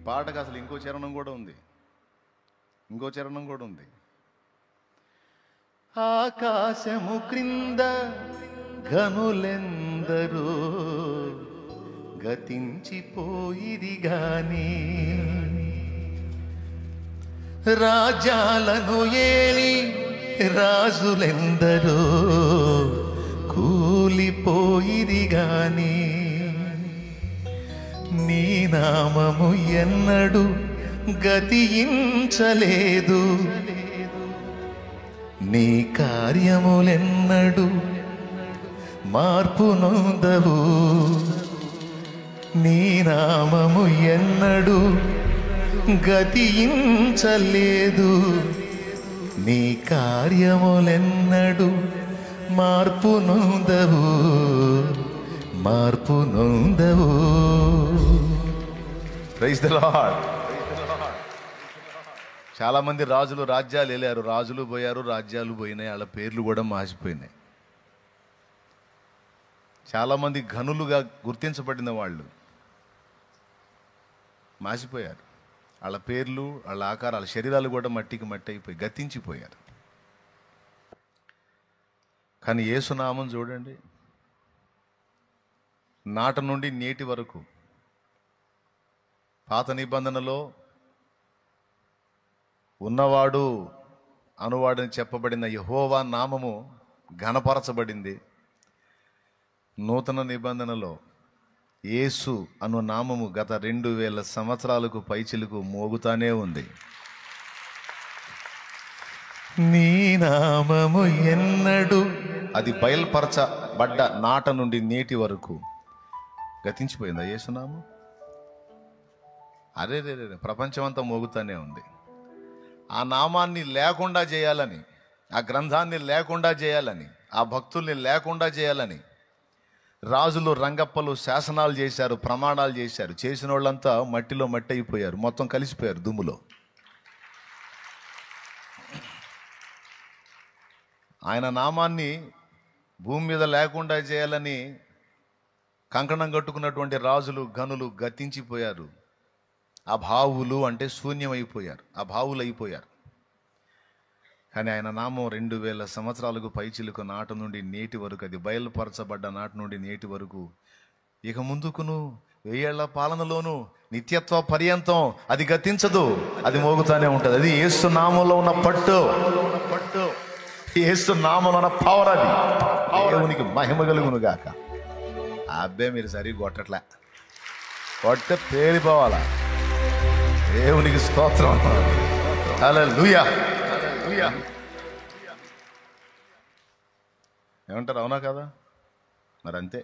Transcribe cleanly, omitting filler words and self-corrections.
పాటకు అసలు ఇంకో చరణం కూడా ఉంది. ఆకాశము క్రింద ఘనులెందరూ గతించిపోయిరి గాని, రాజ్యాలను ఏలి రాజులెందరూ కూలిపోయిరి గాని, నీ నామము ఎన్నడు గతించలేదు, నీ కార్యములెన్నడు మార్పు నొందవు, నీ నామము ఎన్నడు గతించలేదు, నీ కార్యములెన్నడు మార్పు నొందవు. Praise the lord. చాలా మంది రాజులు రాజ్యాలు వెళ్ళారు, రాజులు పోయారు, రాజ్యాలు పోయినాయి, వాళ్ళ పేర్లు కూడా మాసిపోయినాయి. చాలామంది ఘనులుగా గుర్తించబడిన వాళ్ళు మాసిపోయారు, వాళ్ళ పేర్లు, వాళ్ళ ఆకారాలు, శరీరాలు కూడా మట్టికి మట్టి అయిపోయి గతించిపోయారు. కానీ యేసునామం చూడండి, నాట నుండి నేటి వరకు. పాత నిబంధనలో ఉన్నవాడు అనువాడని చెప్పబడిన యెహోవా నామము ఘనపరచబడింది. నూతన నిబంధనలో యేసు అను నామము గత 2000 సంవత్సరాలకు పైచిలుకు మోగుతానే ఉంది. నీ నామము ఎన్నడు, అది బయలుపరచబడ్డ నాట నుండి నేటి వరకు గతించిపోయిందా యేసునామం? అరే ప్రపంచమంతా మోగుతానే ఉంది. ఆ నామాన్ని లేకుండా చేయాలని, ఆ గ్రంథాన్ని లేకుండా చేయాలని, ఆ భక్తుల్ని లేకుండా చేయాలని రాజులు, రంగప్పలు శాసనాలు చేశారు, ప్రమాణాలు చేశారు. చేసిన వాళ్ళంతా మట్టిలో మట్టి అయిపోయారు, మొత్తం కలిసిపోయారు దుమ్ములో. ఆయన నామాన్ని భూమి మీద లేకుండా చేయాలని కంకణం కట్టుకున్నటువంటి రాజులు, ఘనులు గతించిపోయారు. అభావులు అంటే శూన్యమైపోయారు, అభావులు అయిపోయారు. కానీ ఆయన నామం 2000 సంవత్సరాలకు పైచిలుకు నాటి నుండి నేటి వరకు, అది బయలుపరచబడ్డ నాటి నుండి నేటి వరకు, ఇక ముందుకును 1000 ఏళ్ల పాలనలోను నిత్యత్వ పర్యంతం అది గతించదు, అది మోగుతానే ఉంటుంది. అది యేసు నామంలో ఉన్న పట్టు, యేసు నామంలో ఉన్న పవర్. అది దేవునికి మహిమ కలుగును గాక. ఆ అబ్బాయి మీరు సరిగ్గా కొట్టట్లే, కొడితే పేలిపోవాలా. దేవునికి స్తోత్రం. హల్లెలూయా. ఏమంటారు? అవునా కదా? మరి అంతే.